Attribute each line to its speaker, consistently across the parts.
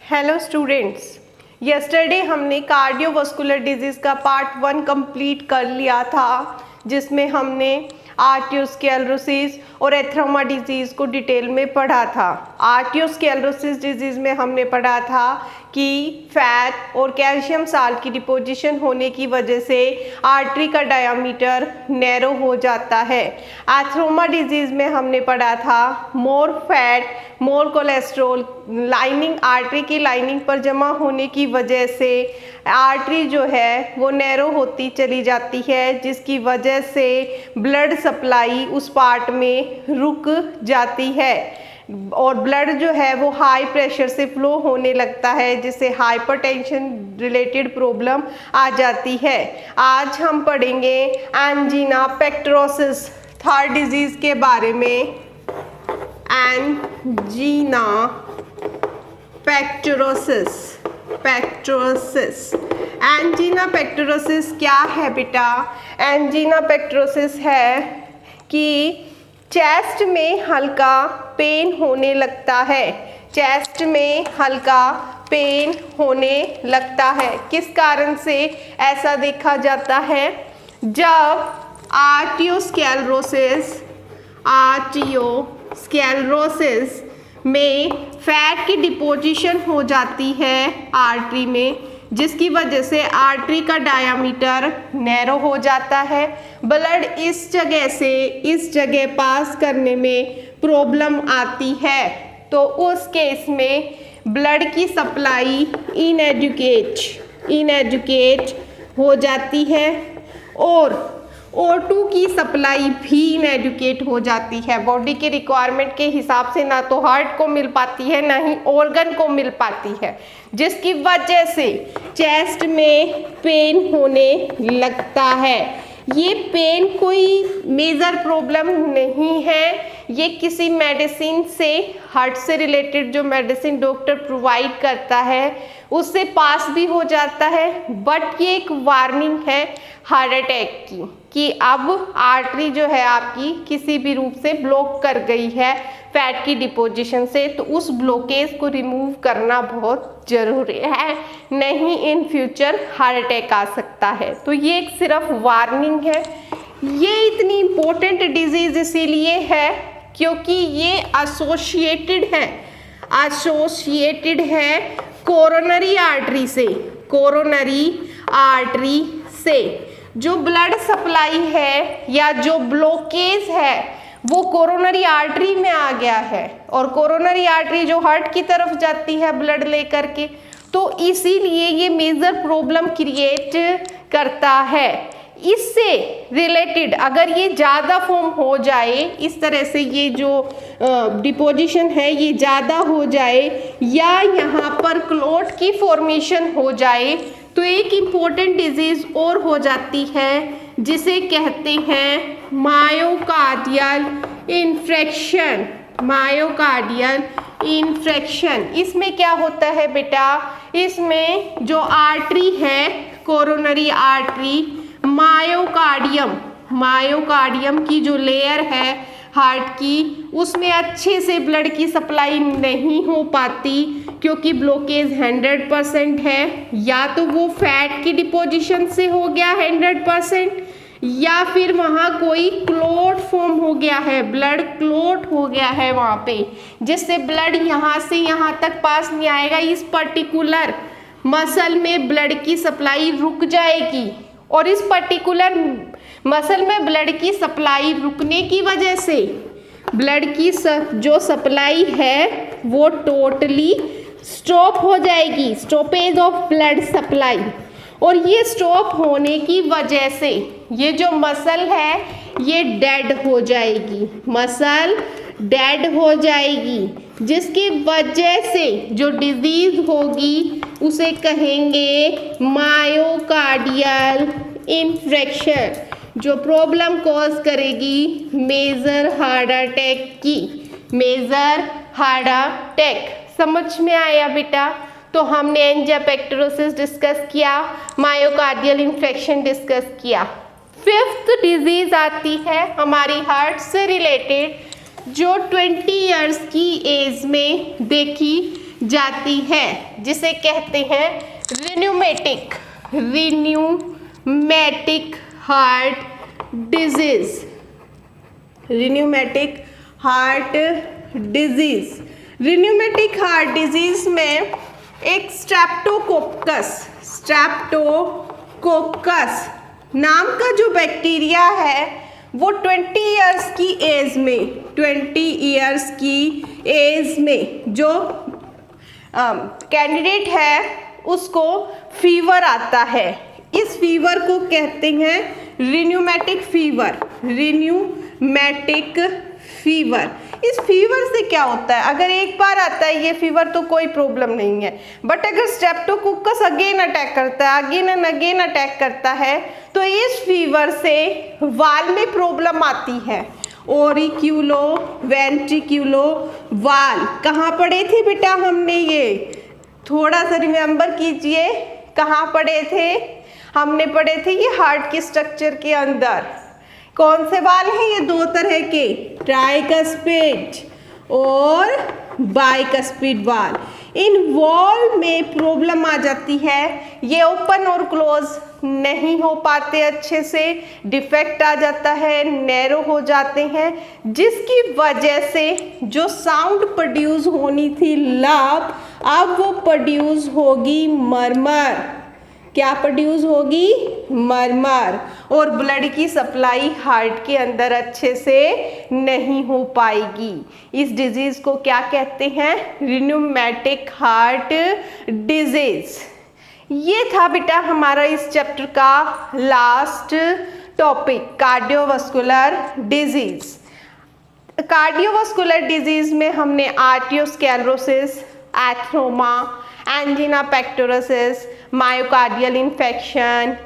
Speaker 1: Hello students, yesterday हमने cardiovascular disease का part 1 complete कर लिया था, जिसमें हमने आर्टियोस्क्लेरोसिस और एथरोमा डिजीज़ को डिटेल में पढ़ा था। आर्टियोस्क्लेरोसिस डिजीज़ में हमने पढ़ा था कि फैट और कैल्शियम साल्ट की डिपोजिशन होने की वजह से आर्टरी का डायामीटर नैरो हो जाता है। एथरोमा डिजीज़ में हमने पढ़ा था मोर फैट, मोर कोलेस्ट्रॉल लाइनिंग आर्टरी की लाइनिंग पर जमा होने की वजह से आर्टरी जो है वो नैरो होती चली जाती है, जिसकी वजह से ब्लड सप्लाई उस पार्ट में रुक जाती है और ब्लड जो है वो हाई प्रेशर से फ्लो होने लगता है, जिससे हाइपरटेंशन रिलेटेड प्रॉब्लम आ जाती है। आज हम पढ़ेंगे एंजीना पेक्टोरसिस थर्ड डिजीज़ के बारे में। एंजीना पेक्टोरसिस एंजीना पेक्टोरसिस क्या है बेटा? एंजीना पेक्टोरसिस है कि चेस्ट में हल्का पेन होने लगता है। चेस्ट में हल्का पेन होने लगता है। किस कारण से ऐसा देखा जाता है? जब आर्टियोस्क्लेरोसिस में फैट की डिपोजिशन हो जाती है आर्टरी में, जिसकी वजह से आर्टरी का डायामीटर नैरो हो जाता है। ब्लड इस जगह से इस जगह पास करने में प्रॉब्लम आती है, तो उस केस में ब्लड की सप्लाई इनएडुकेट हो जाती है और O2 की सप्लाई भी इनएडुकेट हो जाती है। बॉडी के रिक्वायरमेंट के हिसाब से ना तो हार्ट को मिल पाती है, ना ही ऑर्गन को मिल पाती है, जिसकी वजह से चेस्ट में पेन होने लगता है। ये पेन कोई मेजर प्रॉब्लम नहीं है, ये किसी मेडिसिन से, हार्ट से रिलेटेड जो मेडिसिन डॉक्टर प्रोवाइड करता है उससे पास भी हो जाता है। बट ये एक वार्निंग है हार्ट अटैक की, कि अब आर्टरी जो है आपकी किसी भी रूप से ब्लॉक कर गई है फैट की डिपोजिशन से, तो उस ब्लॉकेज को रिमूव करना बहुत ज़रूरी है, नहीं इन फ्यूचर हार्ट अटैक आ सकता है। तो ये एक सिर्फ वार्निंग है। ये इतनी इम्पोर्टेंट डिजीज़ इसीलिए है क्योंकि ये एसोसिएटेड है कोरोनरी आर्टरी से। जो ब्लड सप्लाई है या जो ब्लॉकेज है वो कोरोनरी आर्टरी में आ गया है, और कोरोनरी आर्टरी जो हार्ट की तरफ जाती है ब्लड लेकर के, तो इसीलिए ये मेजर प्रॉब्लम क्रिएट करता है। इससे रिलेटेड अगर ये ज़्यादा फॉर्म हो जाए, इस तरह से ये जो डिपोजिशन है ये ज़्यादा हो जाए या यहाँ पर क्लॉट की फॉर्मेशन हो जाए, तो एक इम्पोर्टेंट डिजीज़ और हो जाती है जिसे कहते हैं मायोकार्डियल इन्फ्रेक्शन। इसमें क्या होता है बेटा? इसमें जो आर्टरी है कोरोनरी आर्टरी, मायोकार्डियम की जो लेयर है हार्ट की, उसमें अच्छे से ब्लड की सप्लाई नहीं हो पाती क्योंकि ब्लॉकेज 100% है। या तो वो फैट की डिपोजिशन से हो गया 100%, या फिर वहाँ कोई क्लॉट फॉर्म हो गया है, ब्लड क्लॉट हो गया है वहाँ पे, जिससे ब्लड यहाँ से यहाँ तक पास नहीं आएगा। इस पर्टिकुलर मसल में ब्लड की सप्लाई रुक जाएगी, और इस पर्टिकुलर मसल में ब्लड की सप्लाई रुकने की वजह से ब्लड की जो सप्लाई है वो टोटली स्टॉप हो जाएगी, स्टॉपेज ऑफ ब्लड सप्लाई। और ये स्टॉप होने की वजह से ये जो मसल है ये डेड हो जाएगी, जिसकी वजह से जो डिजीज़ होगी उसे कहेंगे मायोकार्डियल इन्फ्रेक्शन, जो प्रॉब्लम कॉज करेगी मेजर हार्ट अटैक। समझ में आया बेटा? तो हमने एंजिना पेक्टोरसिस डिस्कस किया, मायोकार्डियल इन्फेक्शन डिस्कस किया। 5th डिजीज आती है हमारी हार्ट से रिलेटेड, जो 20 इयर्स की एज में देखी जाती है, जिसे कहते हैं रिन्यूमेटिक हार्ट डिजीज। रिन्यूमेटिक हार्ट डिजीज में एक स्ट्रेप्टोकोक्कस नाम का जो बैक्टीरिया है वो 20 इयर्स की एज में जो कैंडिडेट है उसको फीवर आता है। इस फीवर को कहते हैं रिन्यूमेटिक फीवर। इस फीवर से क्या होता है, अगर एक बार आता है ये फीवर तो कोई प्रॉब्लम नहीं है, बट अगर स्ट्रेप्टोकोक्कस अगेन अटैक करता है तो इस फीवर से वाल में प्रॉब्लम आती है। ओरिक्यूलो वेंट्रिक्यूलो वाल कहाँ पढ़े थे बेटा हमने, ये थोड़ा सा रिमेंबर कीजिए, कहाँ पढ़े थे, हमने पढ़े थे ये हार्ट के स्ट्रक्चर के अंदर। कौन से वाल हैं, ये दो तरह के, ट्राइकस्पिड और बाइकस्पिड वाल। इन वॉल में प्रॉब्लम आ जाती है, ये ओपन और क्लोज नहीं हो पाते अच्छे से, डिफेक्ट आ जाता है, नैरो हो जाते हैं, जिसकी वजह से जो साउंड प्रोड्यूस होनी थी लव, अब वो प्रोड्यूस होगी मरमर। क्या प्रोड्यूस होगी, मरमर, और ब्लड की सप्लाई हार्ट के अंदर अच्छे से नहीं हो पाएगी। इस डिजीज को क्या कहते हैं, रिन्यूमेटिक हार्ट डिजीज। ये था बेटा हमारा इस चैप्टर का last topic, cardiovascular disease. Cardiovascular disease में हमने arteriosclerosis, atheroma, angina pectoris, myocardial infection,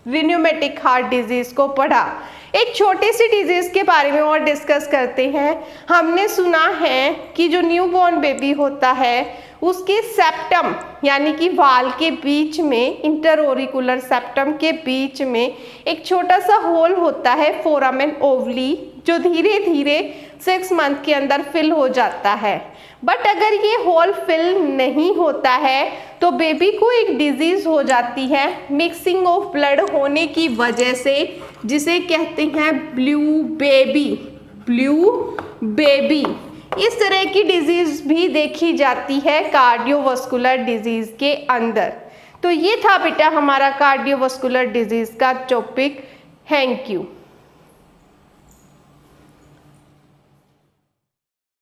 Speaker 1: rheumatic heart disease को पढ़ा। एक छोटी सी डिजीज के बारे में और डिस्कस करते हैं। हमने सुना है कि जो न्यूबॉर्न बेबी होता है उसके सेप्टम यानी कि वाल के बीच में, इंटरओरिकुलर सेप्टम के बीच में एक छोटा सा होल होता है, फोरामेन ओवली, जो धीरे धीरे 6 मंथ के अंदर फिल हो जाता है। बट अगर ये होल फिल नहीं होता है तो बेबी को एक डिजीज हो जाती है मिक्सिंग ऑफ ब्लड होने की वजह से, जिसे कहते हैं ब्लू बेबी। इस तरह की डिजीज भी देखी जाती है कार्डियोवास्कुलर डिजीज के अंदर। तो ये था बेटा हमारा कार्डियोवास्कुलर डिजीज का टॉपिक। Thank you.